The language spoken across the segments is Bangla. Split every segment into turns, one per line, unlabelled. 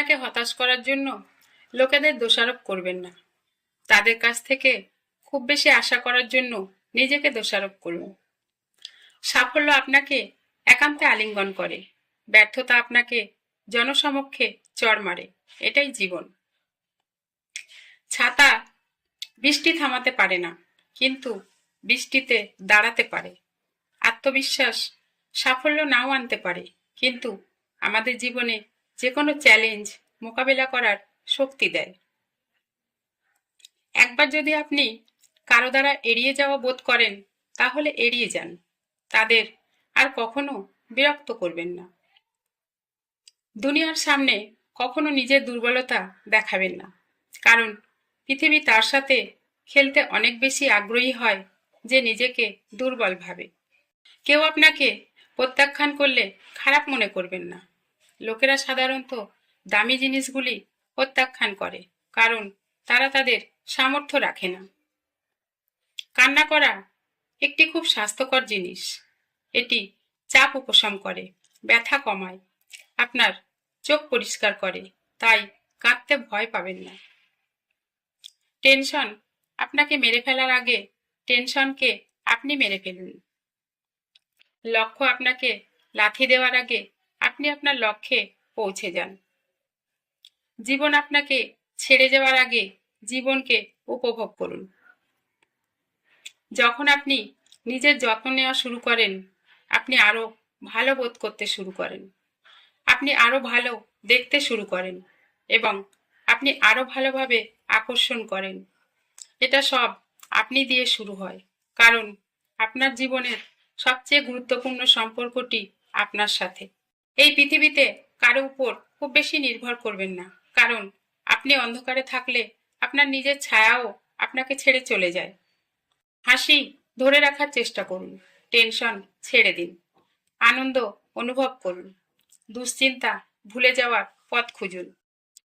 আপনাকে হতাশ করার জন্য লোকেদের দোষারোপ করবেন না। তাদের কাছ থেকে খুব বেশি আশা করার জন্য নিজেকে দোষারোপ করুন। সাফল্য আপনাকে একান্তে আলিঙ্গন করে, ব্যর্থতা আপনাকে জনসমক্ষে চড় মারে। এটাই জীবন। ছাতা বৃষ্টি থামাতে পারে না, কিন্তু বৃষ্টিতে দাঁড়াতে পারে। আত্মবিশ্বাস সাফল্য নাও আনতে পারে, কিন্তু আমাদের জীবনে যে কোনো চ্যালেঞ্জ মোকাবেলা করার শক্তি দেয়। একবার যদি আপনি কারো দ্বারা এড়িয়ে যাওয়া বোধ করেন, তাহলে এড়িয়ে যান। তাদের আর কখনো বিরক্ত করবেন না। দুনিয়ার সামনে কখনো নিজের দুর্বলতা দেখাবেন না, কারণ পৃথিবী তার সাথে খেলতে অনেক বেশি আগ্রহী হয় যে নিজেকে দুর্বল ভাবে। কেউ আপনাকে প্রত্যাখ্যান করলে খারাপ মনে করবেন না। লোকেরা সাধারণত দামি জিনিসগুলি প্রত্যাখ্যান করে, কারণ তারা তাদের সামর্থ্য রাখে না। কান্না করা একটি খুব স্বাস্থ্যকর জিনিস। এটি চাপ উপশম করে, ব্যথা কমায়, আপনার চোখ পরিষ্কার করে, তাই কাঁদতে ভয় পাবেন না। টেনশন আপনাকে মেরে ফেলার আগে টেনশনকে আপনি মেরে ফেলুন। লক্ষ্য আপনাকে লাথি দেওয়ার আগে আপনি আপনার লক্ষ্যে পৌঁছে যান। জীবন আপনাকে ছেড়ে যাওয়ার আগে জীবনকে উপভোগ করুন। যখন আপনি নিজের যত্ন নেওয়া শুরু করেন, আপনি আরো ভালো বোধ করতে শুরু করেন। আপনি আরো ভালো দেখতে শুরু করেন এবং আপনি আরো ভালোভাবে আকর্ষণ করেন। এটা সব আপনি দিয়ে শুরু হয়, কারণ আপনার জীবনের সবচেয়ে গুরুত্বপূর্ণ সম্পর্কটি আপনার সাথে। এই পৃথিবীতে কারো উপর খুব বেশি নির্ভর করবেন না, কারণ আপনি অন্ধকারে থাকলে আপনার নিজের ছায়াও আপনাকে ছেড়ে চলে যায়। হাসি ধরে রাখার চেষ্টা করুন, টেনশন ছেড়ে দিন, আনন্দ অনুভব করুন, দুশ্চিন্তা ভুলে যাওয়ার পথ খুঁজুন,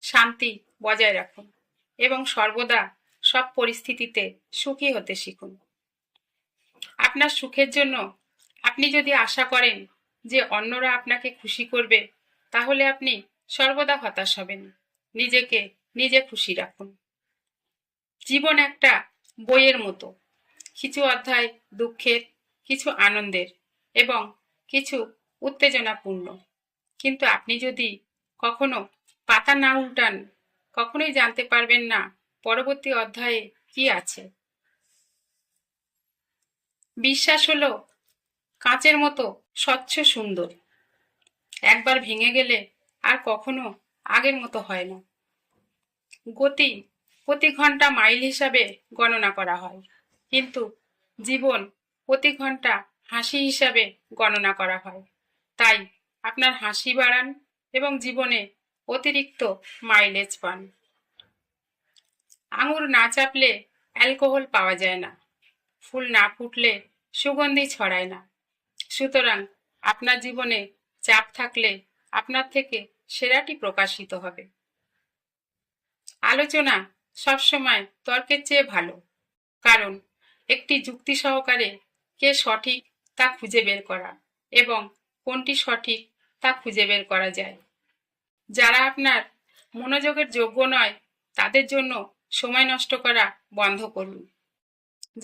শান্তি বজায় রাখুন এবং সর্বদা সব পরিস্থিতিতে সুখী হতে শিখুন। আপনার সুখের জন্য আপনি যদি আশা করেন যে অন্যরা আপনাকে খুশি করবে, তাহলে আপনি সর্বদা হতাশ হবেন। নিজেকে নিজে খুশি রাখুন। জীবন একটা বইয়ের মতো, কিছু অধ্যায় দুঃখের, কিছু আনন্দের এবং কিছু উত্তেজনাপূর্ণ। কিন্তু আপনি যদি কখনো পাতা না উল্টান, কখনোই জানতে পারবেন না পরবর্তী অধ্যায়ে কি আছে। বিশ্বাস হলো কাঁচের মতো স্বচ্ছ সুন্দর, একবার ভেঙে গেলে আর কখনো আগের মতো হয় না। গতি প্রতি ঘন্টা মাইল হিসাবে গণনা করা হয়, কিন্তু জীবন প্রতি ঘন্টা হাসি হিসাবে গণনা করা হয়। তাই আপনার হাসি বাড়ান এবং জীবনে অতিরিক্ত মাইলেজ পান। আঙুর না চাপলে অ্যালকোহল পাওয়া যায় না, ফুল না ফুটলে সুগন্ধি ছড়ায় না। সুতরাং আপনার জীবনে চাপ থাকলে আপনার থেকে সেরাটি প্রকাশিত হবে। আলোচনা সবসময় তর্কের চেয়ে ভালো, কারণ একটি যুক্তি সহকারে কে সঠিক তা খুঁজে বের করা এবং কোনটি সঠিক তা খুঁজে বের করা যায়। যারা আপনার মনোযোগের যোগ্য নয়, তাদের জন্য সময় নষ্ট করা বন্ধ করুন।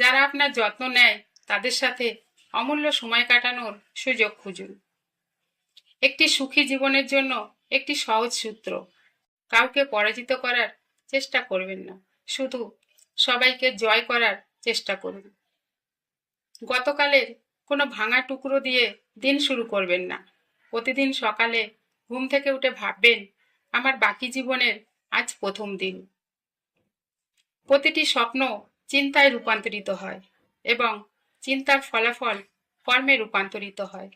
যারা আপনার যত্ন নেয়, তাদের সাথে অমূল্য সময় কাটানোর সুযোগ খুঁজুন। একটি সুখী জীবনের জন্য একটি সহজ সূত্র: কাউকে পরাজিত করার চেষ্টা করবেন না, শুধু সবাইকে জয় করার চেষ্টা করুন। গতকালের কোনো ভাঙা টুকরো দিয়ে দিন শুরু করবেন না। প্রতিদিন সকালে ঘুম থেকে উঠে ভাববেন, আমার বাকি জীবনের আজ প্রথম দিন। প্রতিটি স্বপ্ন চিন্তায় রূপান্তরিত হয় এবং চিন্তার ফলাফল কর্মে রূপান্তরিত হয়।